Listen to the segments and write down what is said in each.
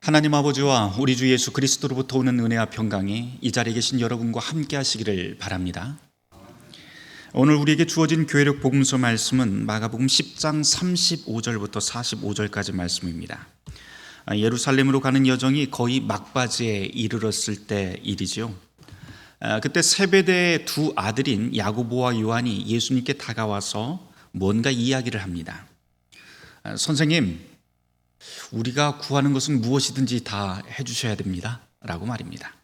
하나님 아버지와 우리 주 예수 그리스도로부터 오는 은혜와 평강이 이 자리에 계신 여러분과 함께 하시기를 바랍니다. 오늘 우리에게 주어진 교회력 복음서 말씀은 마가복음 10장 35절부터 45절까지 말씀입니다. 예루살렘으로 가는 여정이 거의 막바지에 이르렀을 때 일이지요. 그때 세베대의 두 아들인 야고보와 요한이 예수님께 다가와서 뭔가 이야기를 합니다. 선생님, 우리가 구하는 것은 무엇이든지 다 해주셔야 됩니다 라고 말입니다.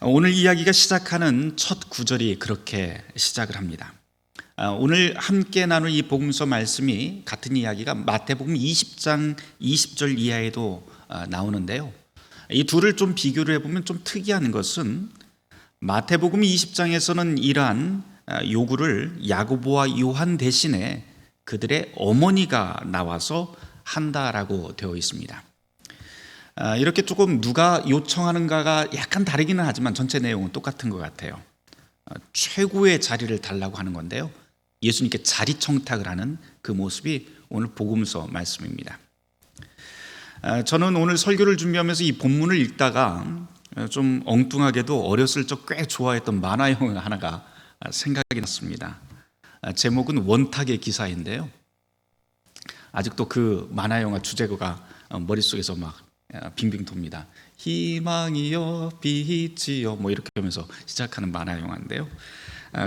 오늘 이야기가 시작하는 첫 구절이 그렇게 시작을 합니다. 오늘 함께 나눌 이 복음서 말씀이 같은 이야기가 마태복음 20장 20절 이하에도 나오는데요, 이 둘을 좀 비교를 해보면 좀 특이한 것은 마태복음 20장에서는 이러한 요구를 야고보와 요한 대신에 그들의 어머니가 나와서 한다라고 되어 있습니다. 이렇게 조금 누가 요청하는가가 약간 다르기는 하지만 전체 내용은 똑같은 것 같아요. 최고의 자리를 달라고 하는 건데요, 예수님께 자리 청탁을 하는 그 모습이 오늘 복음서 말씀입니다. 저는 오늘 설교를 준비하면서 이 본문을 읽다가 좀 엉뚱하게도 어렸을 적 꽤 좋아했던 만화 영화 하나가 생각이 났습니다. 제목은 원탁의 기사인데요, 아직도 그 만화 영화 주제가가 머릿속에서 막 빙빙 돕니다. 희망이여 빛이여 뭐 이렇게 하면서 시작하는 만화 영화인데요,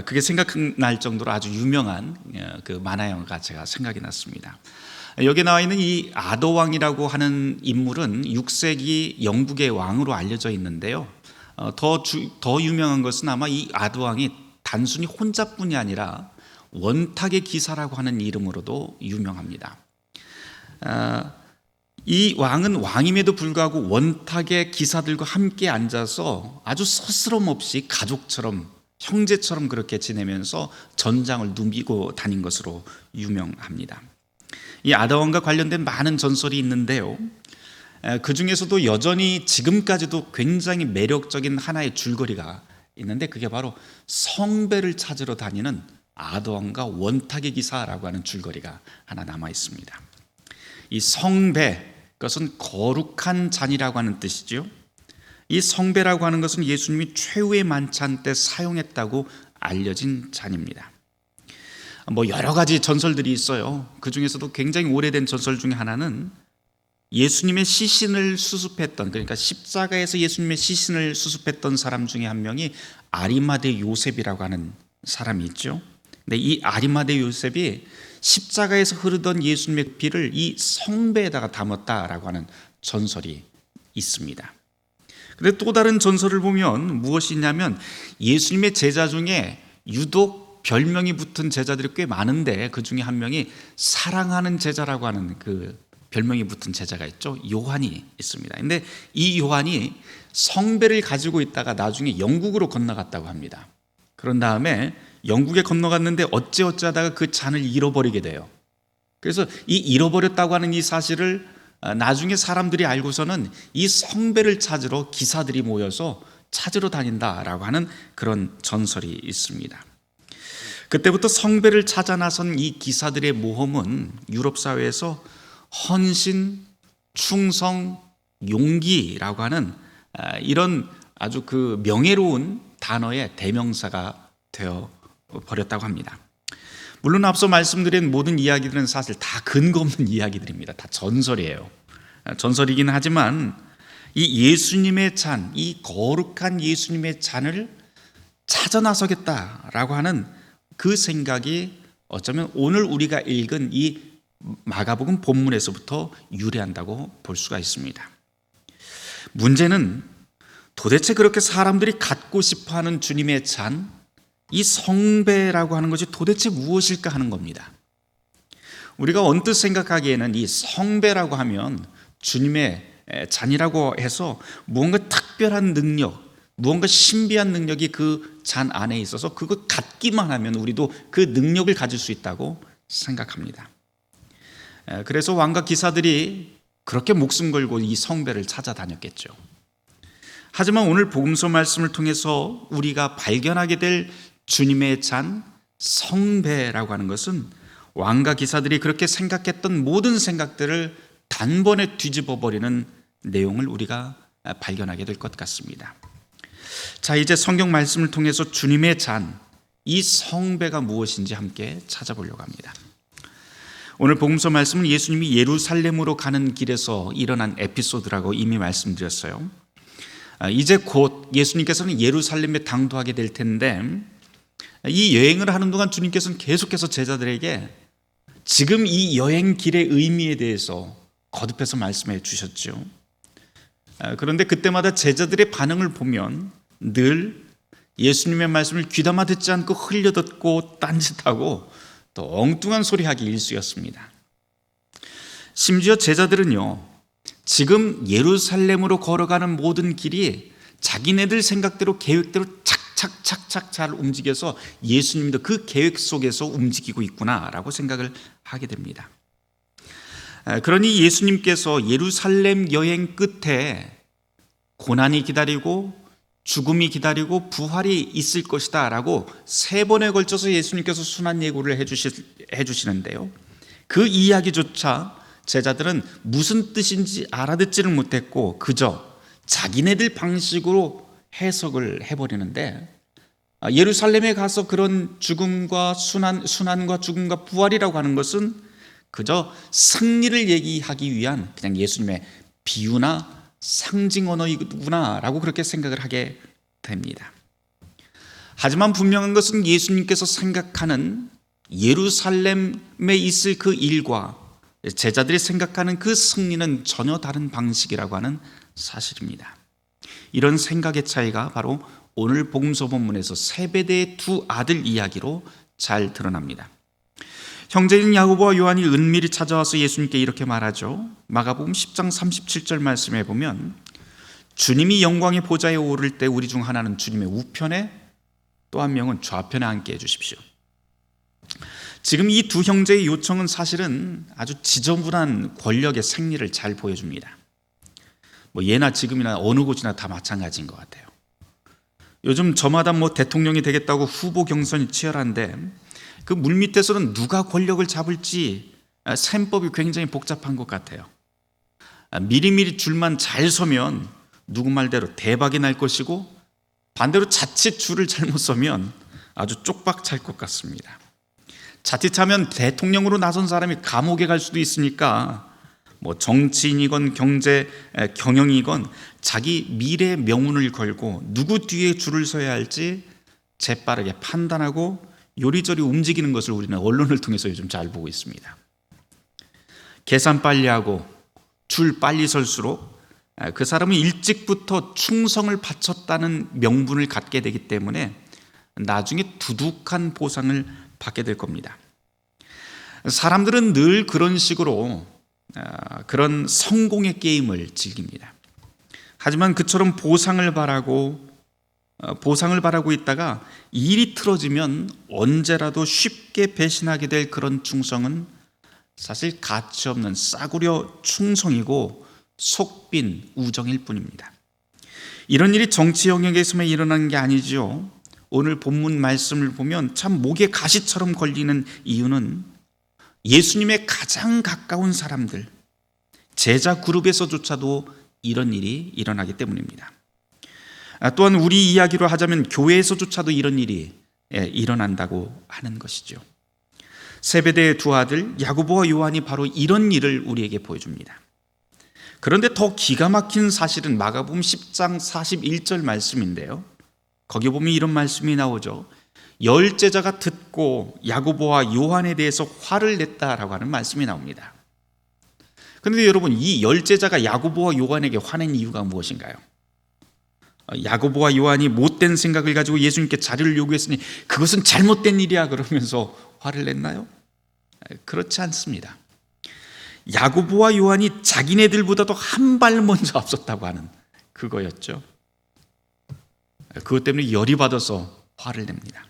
그게 생각날 정도로 아주 유명한 그 만화 영화가 제가 생각이 났습니다. 여기 나와 있는 이 아더왕이라고 하는 인물은 6세기 영국의 왕으로 알려져 있는데요, 더 유명한 것은 아마 이 아더왕이 단순히 혼자뿐이 아니라 원탁의 기사라고 하는 이름으로도 유명합니다. 이 왕은 왕임에도 불구하고 원탁의 기사들과 함께 앉아서 아주 스스럼 없이 가족처럼, 형제처럼 그렇게 지내면서 전장을 누비고 다닌 것으로 유명합니다. 이 아더왕과 관련된 많은 전설이 있는데요, 그 중에서도 여전히 지금까지도 굉장히 매력적인 하나의 줄거리가 있는데, 그게 바로 성배를 찾으러 다니는 아더왕과 원탁의 기사라고 하는 줄거리가 하나 남아 있습니다. 이 성배, 그것은 거룩한 잔이라고 하는 뜻이죠. 이 성배라고 하는 것은 예수님이 최후의 만찬 때 사용했다고 알려진 잔입니다. 여러 가지 전설들이 있어요. 그 중에서도 굉장히 오래된 전설 중에 하나는 예수님의 시신을 수습했던, 그러니까 십자가에서 예수님의 시신을 수습했던 사람 중에 한 명이 아리마대 요셉이라고 하는 사람이 있죠. 근데 이 아리마대 요셉이 십자가에서 흐르던 예수님의 피를 이 성배에다가 담았다라고 하는 전설이 있습니다. 그런데 또 다른 전설을 보면 무엇이 있냐면, 예수님의 제자 중에 유독 별명이 붙은 제자들이 꽤 많은데 그 중에 한 명이 사랑하는 제자라고 하는 그 별명이 붙은 제자가 있죠. 요한이 있습니다. 근데 이 요한이 성배를 가지고 있다가 나중에 영국으로 건너갔다고 합니다. 그런 다음에 영국에 건너갔는데 어찌하다가 그 잔을 잃어버리게 돼요. 그래서 이 잃어버렸다고 하는 이 사실을 나중에 사람들이 알고서는 이 성배를 찾으러 기사들이 모여서 찾으러 다닌다라고 하는 그런 전설이 있습니다. 그때부터 성배를 찾아 나선 이 기사들의 모험은 유럽 사회에서 헌신, 충성, 용기라고 하는 이런 아주 그 명예로운 단어의 대명사가 되어 버렸다고 합니다. 물론 앞서 말씀드린 모든 이야기들은 사실 다 근거 없는 이야기들입니다. 다 전설이에요. 전설이긴 하지만 이 예수님의 잔, 이 거룩한 예수님의 잔을 찾아 나서겠다라고 하는 그 생각이 어쩌면 오늘 우리가 읽은 이 마가복음 본문에서부터 유래한다고 볼 수가 있습니다. 문제는 도대체 그렇게 사람들이 갖고 싶어하는 주님의 잔, 이 성배라고 하는 것이 도대체 무엇일까 하는 겁니다. 우리가 언뜻 생각하기에는 이 성배라고 하면 주님의 잔이라고 해서 무언가 특별한 능력, 무언가 신비한 능력이 그 잔 안에 있어서 그거 갖기만 하면 우리도 그 능력을 가질 수 있다고 생각합니다. 그래서 왕과 기사들이 그렇게 목숨 걸고 이 성배를 찾아다녔겠죠. 하지만 오늘 복음서 말씀을 통해서 우리가 발견하게 될 주님의 잔, 성배라고 하는 것은 왕과 기사들이 그렇게 생각했던 모든 생각들을 단번에 뒤집어 버리는 내용을 우리가 발견하게 될 것 같습니다. 자, 이제 성경 말씀을 통해서 주님의 잔, 이 성배가 무엇인지 함께 찾아보려고 합니다. 오늘 복음서 말씀은 예수님이 예루살렘으로 가는 길에서 일어난 에피소드라고 이미 말씀드렸어요. 이제 곧 예수님께서는 예루살렘에 당도하게 될 텐데, 이 여행을 하는 동안 주님께서는 계속해서 제자들에게 지금 이 여행 길의 의미에 대해서 거듭해서 말씀해 주셨죠. 그런데 그때마다 제자들의 반응을 보면 늘 예수님의 말씀을 귀담아 듣지 않고 흘려듣고 딴짓하고 또 엉뚱한 소리하기 일쑤였습니다. 심지어 제자들은요, 지금 예루살렘으로 걸어가는 모든 길이 자기네들 생각대로 계획대로 착착착착 잘 움직여서 예수님도 그 계획 속에서 움직이고 있구나라고 생각을 하게 됩니다. 그러니 예수님께서 예루살렘 여행 끝에 고난이 기다리고 죽음이 기다리고 부활이 있을 것이다 라고 3번에 걸쳐서 예수님께서 순환 예고를 해주시는데요, 그 이야기조차 제자들은 무슨 뜻인지 알아듣지를 못했고 그저 자기네들 방식으로 해석을 해버리는데, 예루살렘에 가서 그런 죽음과 순환과 죽음과 부활이라고 하는 것은 그저 승리를 얘기하기 위한 그냥 예수님의 비유나 상징 언어이구나 라고 그렇게 생각을 하게 됩니다. 하지만 분명한 것은 예수님께서 생각하는 예루살렘에 있을 그 일과 제자들이 생각하는 그 승리는 전혀 다른 방식이라고 하는 사실입니다. 이런 생각의 차이가 바로 오늘 복음서 본문에서 세베대의 두 아들 이야기로 잘 드러납니다. 형제인 야고보와 요한이 은밀히 찾아와서 예수님께 이렇게 말하죠. 마가복음 10장 37절 말씀에 보면 주님이 영광의 보좌에 오를 때 우리 중 하나는 주님의 우편에 또 한 명은 좌편에 앉게 해주십시오. 지금 이 두 형제의 요청은 사실은 아주 지저분한 권력의 생리를 잘 보여줍니다. 예나 지금이나 어느 곳이나 다 마찬가지인 것 같아요. 요즘 저마다 대통령이 되겠다고 후보 경선이 치열한데 그 물밑에서는 누가 권력을 잡을지 셈법이 굉장히 복잡한 것 같아요. 미리미리 줄만 잘 서면 누구 말대로 대박이 날 것이고, 반대로 자칫 줄을 잘못 서면 아주 쪽박 찰 것 같습니다. 자칫하면 대통령으로 나선 사람이 감옥에 갈 수도 있으니까 정치인이건 경영이건 자기 미래의 명운을 걸고 누구 뒤에 줄을 서야 할지 재빠르게 판단하고 요리조리 움직이는 것을 우리는 언론을 통해서 요즘 잘 보고 있습니다. 계산 빨리 하고 줄 빨리 설수록 그 사람은 일찍부터 충성을 바쳤다는 명분을 갖게 되기 때문에 나중에 두둑한 보상을 받게 될 겁니다. 사람들은 늘 그런 식으로 그런 성공의 게임을 즐깁니다. 하지만 그처럼 보상을 바라고 있다가 일이 틀어지면 언제라도 쉽게 배신하게 될 그런 충성은 사실 가치 없는 싸구려 충성이고 속빈 우정일 뿐입니다. 이런 일이 정치 영역에서만 일어나는 게 아니죠. 오늘 본문 말씀을 보면 참 목에 가시처럼 걸리는 이유는 예수님의 가장 가까운 사람들, 제자 그룹에서조차도 이런 일이 일어나기 때문입니다. 또한 우리 이야기로 하자면 교회에서조차도 이런 일이 일어난다고 하는 것이죠. 세베대의 두 아들 야고보와 요한이 바로 이런 일을 우리에게 보여줍니다. 그런데 더 기가 막힌 사실은 마가복음 10장 41절 말씀인데요, 거기 보면 이런 말씀이 나오죠. 10제자가 듣고 야고보와 요한에 대해서 화를 냈다라고 하는 말씀이 나옵니다. 그런데 여러분, 이 10제자가 야고보와 요한에게 화낸 이유가 무엇인가요? 야고보와 요한이 못된 생각을 가지고 예수님께 자료를 요구했으니 그것은 잘못된 일이야 그러면서 화를 냈나요? 그렇지 않습니다. 야고보와 요한이 자기네들보다도 한 발 먼저 앞섰다고 하는 그거였죠. 그것 때문에 열이 받아서 화를 냅니다.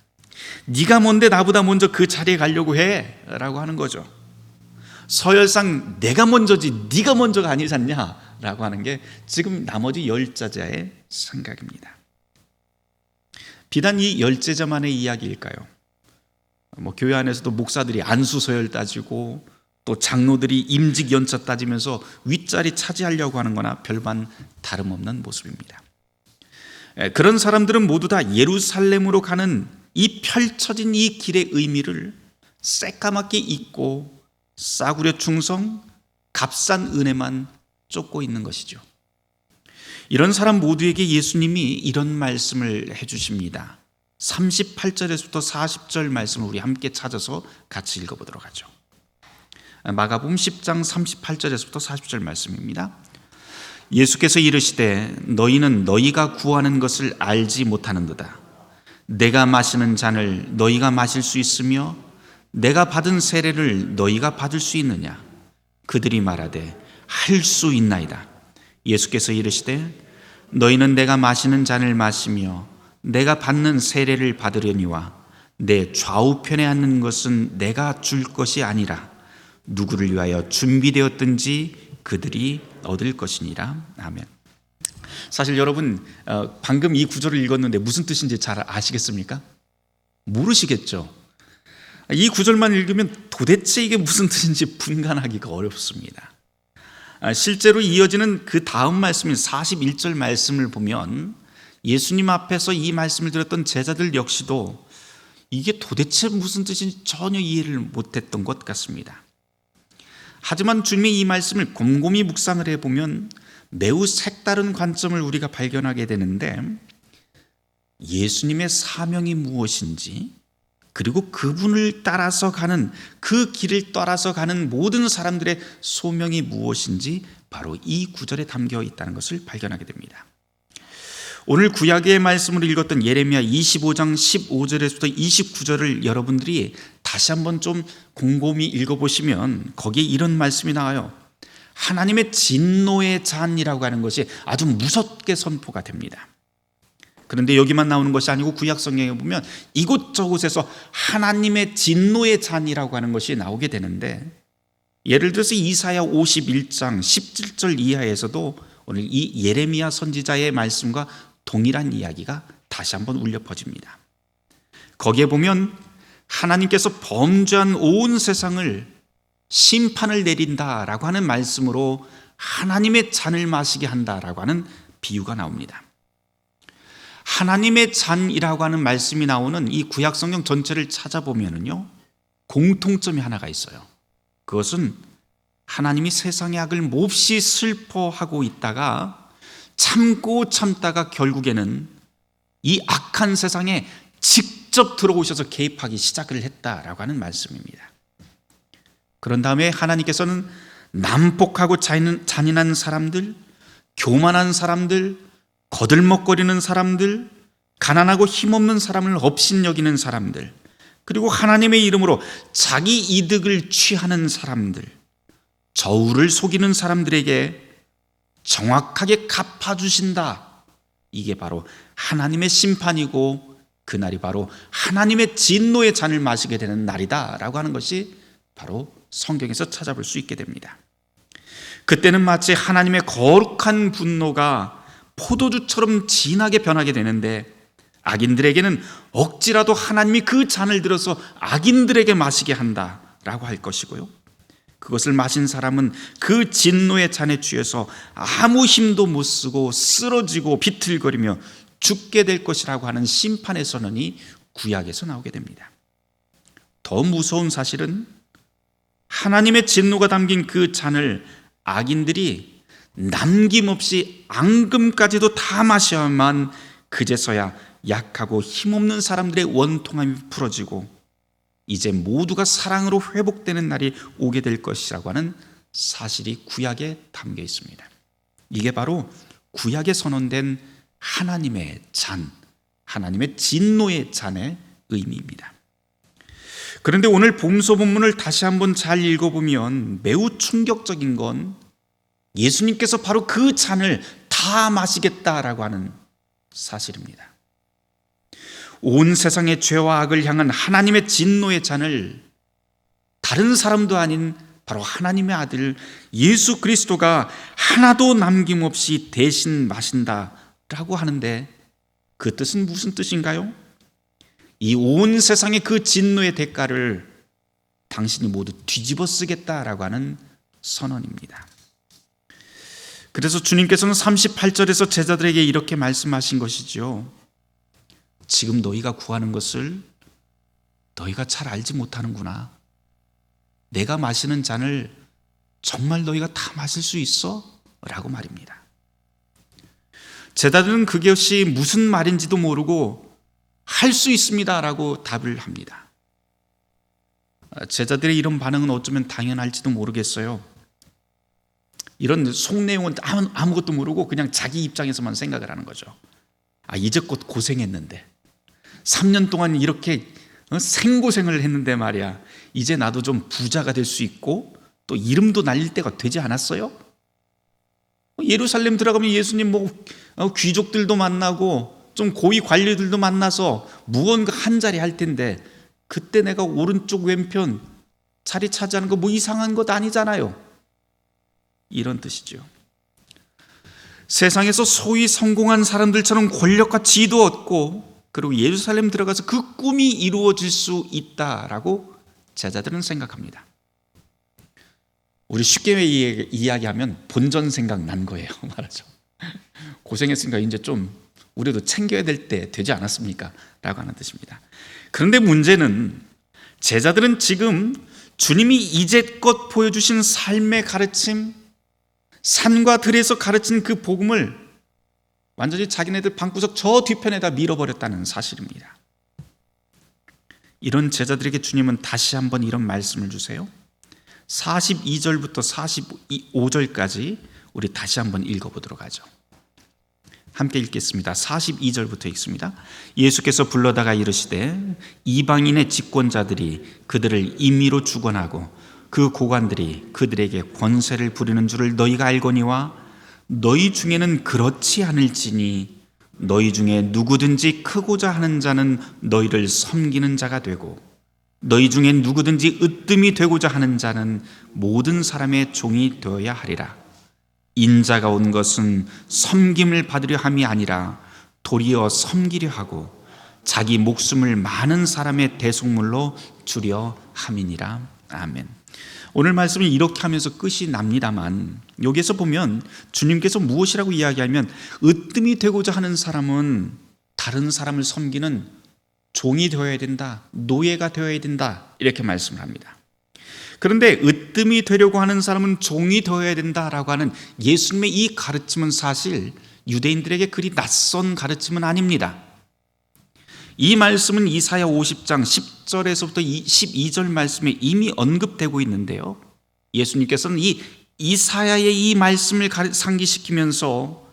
네가 뭔데 나보다 먼저 그 자리에 가려고 해? 라고 하는 거죠. 서열상 내가 먼저지 네가 먼저가 아니잖냐? 라고 하는 게 지금 나머지 10제자의 생각입니다. 비단 이 10제자만의 이야기일까요? 교회 안에서도 목사들이 안수서열 따지고 또 장로들이 임직 연차 따지면서 윗자리 차지하려고 하는 거나 별반 다름없는 모습입니다. 그런 사람들은 모두 다 예루살렘으로 가는 이 펼쳐진 이 길의 의미를 새까맣게 잊고 싸구려 충성, 값싼 은혜만 쫓고 있는 것이죠. 이런 사람 모두에게 예수님이 이런 말씀을 해주십니다. 38절에서부터 40절 말씀을 우리 함께 찾아서 같이 읽어보도록 하죠. 마가복음 10장 38절에서부터 40절 말씀입니다. 예수께서 이르시되 너희는 너희가 구하는 것을 알지 못하는도다. 내가 마시는 잔을 너희가 마실 수 있으며 내가 받은 세례를 너희가 받을 수 있느냐? 그들이 말하되 할 수 있나이다. 예수께서 이르시되 너희는 내가 마시는 잔을 마시며 내가 받는 세례를 받으려니와 내 좌우편에 앉는 것은 내가 줄 것이 아니라 누구를 위하여 준비되었든지 그들이 얻을 것이니라. 아멘. 사실 여러분 방금 이 구절을 읽었는데 무슨 뜻인지 잘 아시겠습니까? 모르시겠죠? 이 구절만 읽으면 도대체 이게 무슨 뜻인지 분간하기가 어렵습니다. 실제로 이어지는 그 다음 말씀인 41절 말씀을 보면 예수님 앞에서 이 말씀을 들었던 제자들 역시도 이게 도대체 무슨 뜻인지 전혀 이해를 못했던 것 같습니다. 하지만 주님의 이 말씀을 곰곰이 묵상을 해보면 매우 색다른 관점을 우리가 발견하게 되는데, 예수님의 사명이 무엇인지, 그리고 그분을 따라서 가는, 그 길을 따라서 가는 모든 사람들의 소명이 무엇인지 바로 이 구절에 담겨 있다는 것을 발견하게 됩니다. 오늘 구약의 말씀을 읽었던 예레미야 25장 15절에서부터 29절을 여러분들이 다시 한번 좀 곰곰이 읽어보시면 거기에 이런 말씀이 나와요. 하나님의 진노의 잔이라고 하는 것이 아주 무섭게 선포가 됩니다. 그런데 여기만 나오는 것이 아니고 구약 성경에 보면 이곳저곳에서 하나님의 진노의 잔이라고 하는 것이 나오게 되는데, 예를 들어서 이사야 51장 17절 이하에서도 오늘 이 예레미야 선지자의 말씀과 동일한 이야기가 다시 한번 울려 퍼집니다. 거기에 보면 하나님께서 범죄한 온 세상을 심판을 내린다라고 하는 말씀으로 하나님의 잔을 마시게 한다라고 하는 비유가 나옵니다. 하나님의 잔이라고 하는 말씀이 나오는 이 구약 성경 전체를 찾아보면요, 공통점이 하나가 있어요. 그것은 하나님이 세상의 악을 몹시 슬퍼하고 있다가 참고 참다가 결국에는 이 악한 세상에 직접 들어오셔서 개입하기 시작을 했다라고 하는 말씀입니다. 그런 다음에 하나님께서는 난폭하고 잔인한 사람들, 교만한 사람들, 거들먹거리는 사람들, 가난하고 힘없는 사람을 업신여기는 사람들, 그리고 하나님의 이름으로 자기 이득을 취하는 사람들, 저울을 속이는 사람들에게 정확하게 갚아주신다. 이게 바로 하나님의 심판이고 그날이 바로 하나님의 진노의 잔을 마시게 되는 날이다 라고 하는 것이 바로 성경에서 찾아볼 수 있게 됩니다. 그때는 마치 하나님의 거룩한 분노가 포도주처럼 진하게 변하게 되는데, 악인들에게는 억지라도 하나님이 그 잔을 들어서 악인들에게 마시게 한다라고 할 것이고요, 그것을 마신 사람은 그 진노의 잔에 취해서 아무 힘도 못 쓰고 쓰러지고 비틀거리며 죽게 될 것이라고 하는 심판의 선언이 구약에서 나오게 됩니다. 더 무서운 사실은 하나님의 진노가 담긴 그 잔을 악인들이 남김없이 앙금까지도 다 마셔야만 그제서야 약하고 힘없는 사람들의 원통함이 풀어지고 이제 모두가 사랑으로 회복되는 날이 오게 될 것이라고 하는 사실이 구약에 담겨 있습니다. 이게 바로 구약에 선언된 하나님의 잔, 하나님의 진노의 잔의 의미입니다. 그런데 오늘 본서 본문을 다시 한번 잘 읽어보면 매우 충격적인 건 예수님께서 바로 그 잔을 다 마시겠다라고 하는 사실입니다. 온 세상의 죄와 악을 향한 하나님의 진노의 잔을 다른 사람도 아닌 바로 하나님의 아들 예수 그리스도가 하나도 남김없이 대신 마신다라고 하는데, 그 뜻은 무슨 뜻인가요? 이 온 세상의 그 진노의 대가를 당신이 모두 뒤집어 쓰겠다라고 하는 선언입니다. 그래서 주님께서는 38절에서 제자들에게 이렇게 말씀하신 것이죠. 지금 너희가 구하는 것을 너희가 잘 알지 못하는구나. 내가 마시는 잔을 정말 너희가 다 마실 수 있어? 라고 말입니다. 제자들은 그것이 무슨 말인지도 모르고 할 수 있습니다 라고 답을 합니다. 제자들의 이런 반응은 어쩌면 당연할지도 모르겠어요. 이런 속내용은 아무것도 모르고 그냥 자기 입장에서만 생각을 하는 거죠. 이제껏 고생했는데 3년 동안 이렇게 생고생을 했는데 말이야, 이제 나도 좀 부자가 될 수 있고 또 이름도 날릴 때가 되지 않았어요? 예루살렘 들어가면 예수님 귀족들도 만나고 좀 고위 관리들도 만나서 무언가 한 자리 할 텐데 그때 내가 오른쪽 왼편 자리 차지하는 거 이상한 것 아니잖아요. 이런 뜻이죠. 세상에서 소위 성공한 사람들처럼 권력과 지도 얻고 그리고 예루살렘 들어가서 그 꿈이 이루어질 수 있다라고 제자들은 생각합니다. 우리 쉽게 이야기하면 본전 생각난 거예요. 말하죠. 고생했으니까 이제 좀 우리도 챙겨야 될 때 되지 않았습니까? 라고 하는 뜻입니다. 그런데 문제는 제자들은 지금 주님이 이제껏 보여주신 삶의 가르침, 산과 들에서 가르친 그 복음을 완전히 자기네들 방구석 저 뒤편에다 밀어버렸다는 사실입니다. 이런 제자들에게 주님은 다시 한번 이런 말씀을 주세요. 42절부터 45절까지 우리 다시 한번 읽어보도록 하죠. 함께 읽겠습니다. 42절부터 읽습니다. 예수께서 불러다가 이르시되 이방인의 집권자들이 그들을 임의로 주관하고 그 고관들이 그들에게 권세를 부리는 줄을 너희가 알거니와 너희 중에는 그렇지 않을지니 너희 중에 누구든지 크고자 하는 자는 너희를 섬기는 자가 되고 너희 중에 누구든지 으뜸이 되고자 하는 자는 모든 사람의 종이 되어야 하리라. 인자가 온 것은 섬김을 받으려 함이 아니라 도리어 섬기려 하고 자기 목숨을 많은 사람의 대속물로 주려 함이니라. 아멘. 오늘 말씀은 이렇게 하면서 끝이 납니다만 여기에서 보면 주님께서 무엇이라고 이야기하면 으뜸이 되고자 하는 사람은 다른 사람을 섬기는 종이 되어야 된다, 노예가 되어야 된다, 이렇게 말씀을 합니다. 그런데 으뜸이 되려고 하는 사람은 종이 되어야 된다라고 하는 예수님의 이 가르침은 사실 유대인들에게 그리 낯선 가르침은 아닙니다. 이 말씀은 이사야 50장 10절에서부터 12절 말씀에 이미 언급되고 있는데요, 예수님께서는 이 이사야의 이 말씀을 상기시키면서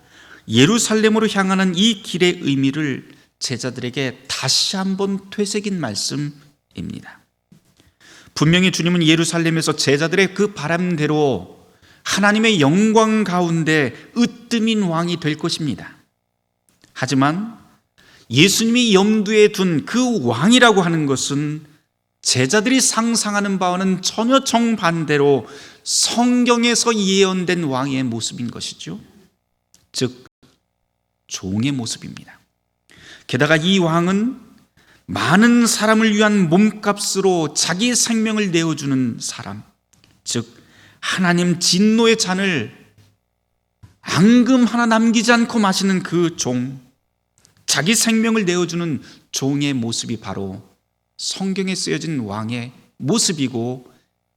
예루살렘으로 향하는 이 길의 의미를 제자들에게 다시 한번 되새긴 말씀입니다. 분명히 주님은 예루살렘에서 제자들의 그 바람대로 하나님의 영광 가운데 으뜸인 왕이 될 것입니다. 하지만 예수님이 염두에 둔 그 왕이라고 하는 것은 제자들이 상상하는 바와는 전혀 정반대로 성경에서 예언된 왕의 모습인 것이죠. 즉 종의 모습입니다. 게다가 이 왕은 많은 사람을 위한 몸값으로 자기 생명을 내어주는 사람, 즉 하나님 진노의 잔을 앙금 하나 남기지 않고 마시는 그 종, 자기 생명을 내어주는 종의 모습이 바로 성경에 쓰여진 왕의 모습이고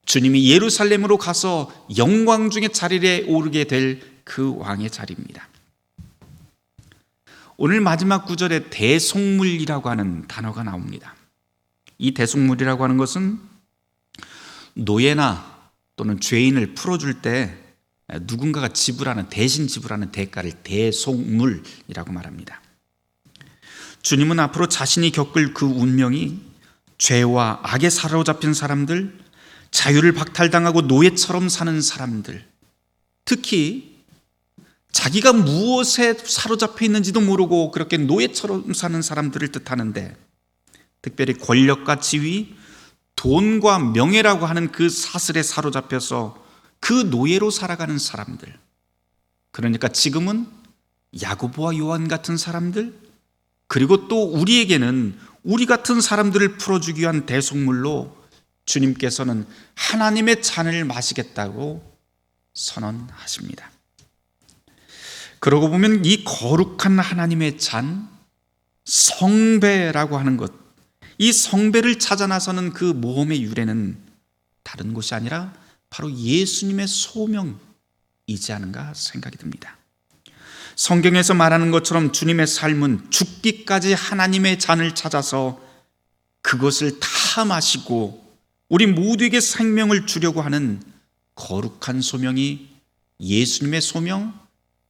주님이 예루살렘으로 가서 영광 중의 자리에 오르게 될 그 왕의 자리입니다. 오늘 마지막 구절에 대속물이라고 하는 단어가 나옵니다. 이 대속물이라고 하는 것은 노예나 또는 죄인을 풀어줄 때 누군가가 대신 지불하는 대가를 대속물이라고 말합니다. 주님은 앞으로 자신이 겪을 그 운명이 죄와 악에 사로잡힌 사람들, 자유를 박탈당하고 노예처럼 사는 사람들, 특히 자기가 무엇에 사로잡혀 있는지도 모르고 그렇게 노예처럼 사는 사람들을 뜻하는데, 특별히 권력과 지위, 돈과 명예라고 하는 그 사슬에 사로잡혀서 그 노예로 살아가는 사람들, 그러니까 지금은 야고보와 요한 같은 사람들, 그리고 또 우리에게는 우리 같은 사람들을 풀어주기 위한 대속물로 주님께서는 하나님의 잔을 마시겠다고 선언하십니다. 그러고 보면 이 거룩한 하나님의 잔, 성배라고 하는 것, 이 성배를 찾아 나서는 그 모험의 유래는 다른 곳이 아니라 바로 예수님의 소명이지 않은가 생각이 듭니다. 성경에서 말하는 것처럼 주님의 삶은 죽기까지 하나님의 잔을 찾아서 그것을 다 마시고 우리 모두에게 생명을 주려고 하는 거룩한 소명이 예수님의 소명,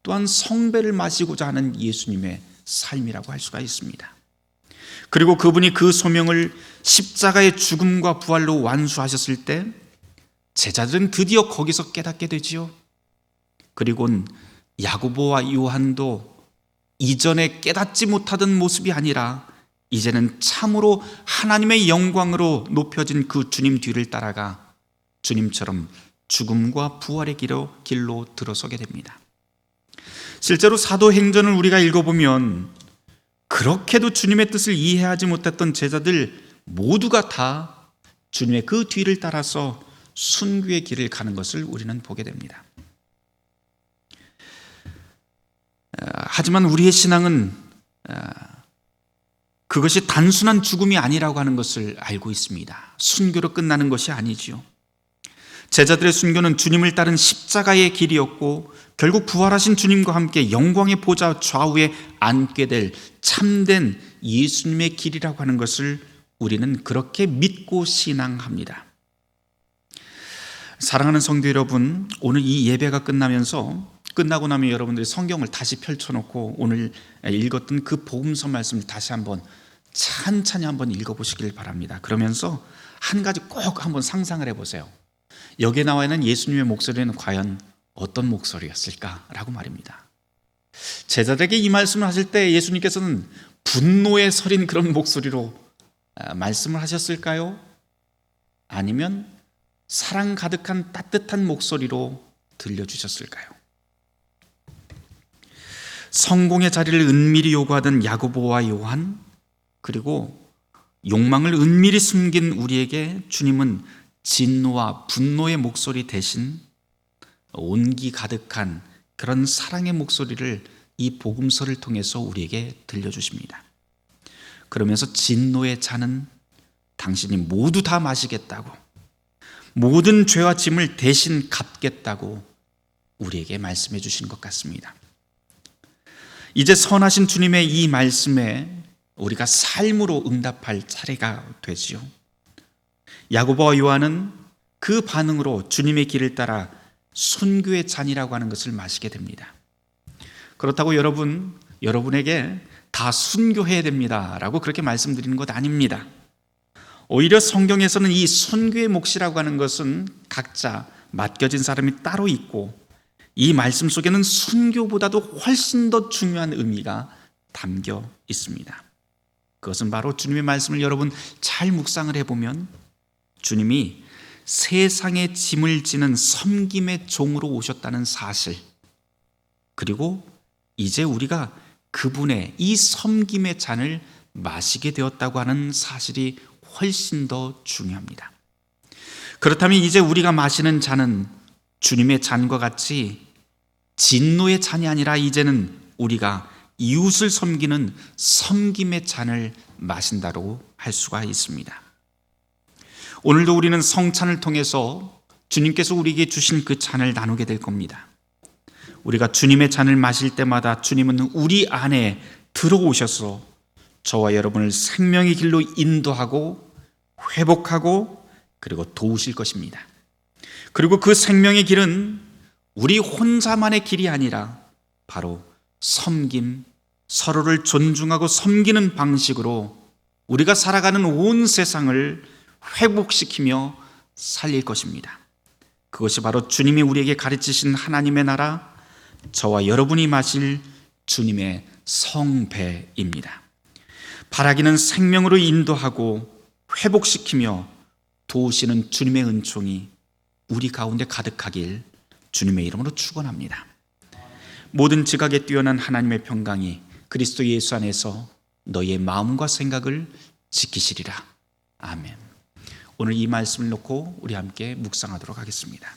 또한 성배를 마시고자 하는 예수님의 삶이라고 할 수가 있습니다. 그리고 그분이 그 소명을 십자가의 죽음과 부활로 완수하셨을 때 제자들은 드디어 거기서 깨닫게 되지요. 그리고는 야고보와 요한도 이전에 깨닫지 못하던 모습이 아니라 이제는 참으로 하나님의 영광으로 높여진 그 주님 뒤를 따라가 주님처럼 죽음과 부활의 길로 들어서게 됩니다. 실제로 사도행전을 우리가 읽어보면 그렇게도 주님의 뜻을 이해하지 못했던 제자들 모두가 다 주님의 그 뒤를 따라서 순교의 길을 가는 것을 우리는 보게 됩니다. 하지만 우리의 신앙은 그것이 단순한 죽음이 아니라고 하는 것을 알고 있습니다. 순교로 끝나는 것이 아니지요. 제자들의 순교는 주님을 따른 십자가의 길이었고 결국 부활하신 주님과 함께 영광의 보좌 좌우에 앉게 될 참된 예수님의 길이라고 하는 것을 우리는 그렇게 믿고 신앙합니다. 사랑하는 성도 여러분, 오늘 이 예배가 끝나고 나면 여러분들이 성경을 다시 펼쳐놓고 오늘 읽었던 그 복음서 말씀을 다시 한번 찬찬히 한번 읽어보시길 바랍니다. 그러면서 한 가지 꼭 한번 상상을 해보세요. 여기에 나와 있는 예수님의 목소리는 과연 어떤 목소리였을까라고 말입니다. 제자들에게 이 말씀을 하실 때 예수님께서는 분노에 서린 그런 목소리로 말씀을 하셨을까요? 아니면 사랑 가득한 따뜻한 목소리로 들려주셨을까요? 성공의 자리를 은밀히 요구하던 야고보와 요한, 그리고 욕망을 은밀히 숨긴 우리에게 주님은 진노와 분노의 목소리 대신 온기 가득한 그런 사랑의 목소리를 이 복음서를 통해서 우리에게 들려주십니다. 그러면서 진노의 잔은 당신이 모두 다 마시겠다고, 모든 죄와 짐을 대신 갚겠다고 우리에게 말씀해 주신 것 같습니다. 이제 선하신 주님의 이 말씀에 우리가 삶으로 응답할 차례가 되지요. 야고보와 요한은 그 반응으로 주님의 길을 따라 순교의 잔이라고 하는 것을 마시게 됩니다. 그렇다고 여러분에게 다 순교해야 됩니다 라고 그렇게 말씀드리는 것 아닙니다. 오히려 성경에서는 이 순교의 몫이라고 하는 것은 각자 맡겨진 사람이 따로 있고 이 말씀 속에는 순교보다도 훨씬 더 중요한 의미가 담겨 있습니다. 그것은 바로 주님의 말씀을 여러분 잘 묵상을 해보면 주님이 세상의 짐을 지는 섬김의 종으로 오셨다는 사실, 그리고 이제 우리가 그분의 이 섬김의 잔을 마시게 되었다고 하는 사실이 훨씬 더 중요합니다. 그렇다면 이제 우리가 마시는 잔은 주님의 잔과 같이 진노의 잔이 아니라 이제는 우리가 이웃을 섬기는 섬김의 잔을 마신다고 할 수가 있습니다. 오늘도 우리는 성찬을 통해서 주님께서 우리에게 주신 그 잔을 나누게 될 겁니다. 우리가 주님의 잔을 마실 때마다 주님은 우리 안에 들어오셔서 저와 여러분을 생명의 길로 인도하고 회복하고 그리고 도우실 것입니다. 그리고 그 생명의 길은 우리 혼자만의 길이 아니라 바로 섬김, 서로를 존중하고 섬기는 방식으로 우리가 살아가는 온 세상을 회복시키며 살릴 것입니다. 그것이 바로 주님이 우리에게 가르치신 하나님의 나라, 저와 여러분이 마실 주님의 성배입니다. 바라기는 생명으로 인도하고 회복시키며 도우시는 주님의 은총이 우리 가운데 가득하길 주님의 이름으로 축원합니다. 모든 지각에 뛰어난 하나님의 평강이 그리스도 예수 안에서 너희의 마음과 생각을 지키시리라. 아멘. 오늘 이 말씀을 놓고 우리 함께 묵상하도록 하겠습니다.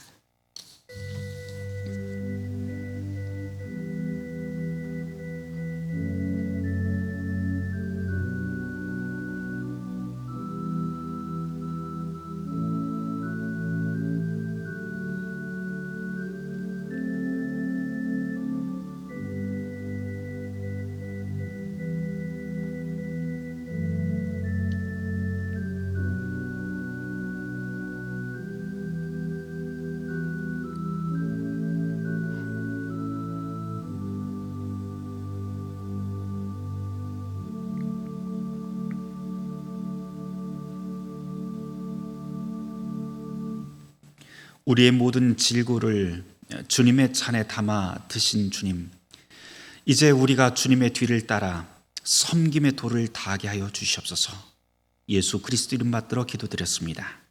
우리의 모든 질고를 주님의 잔에 담아 드신 주님, 이제 우리가 주님의 뒤를 따라 섬김의 도를 다하게 하여 주시옵소서. 예수 그리스도 이름 받들어 기도드렸습니다.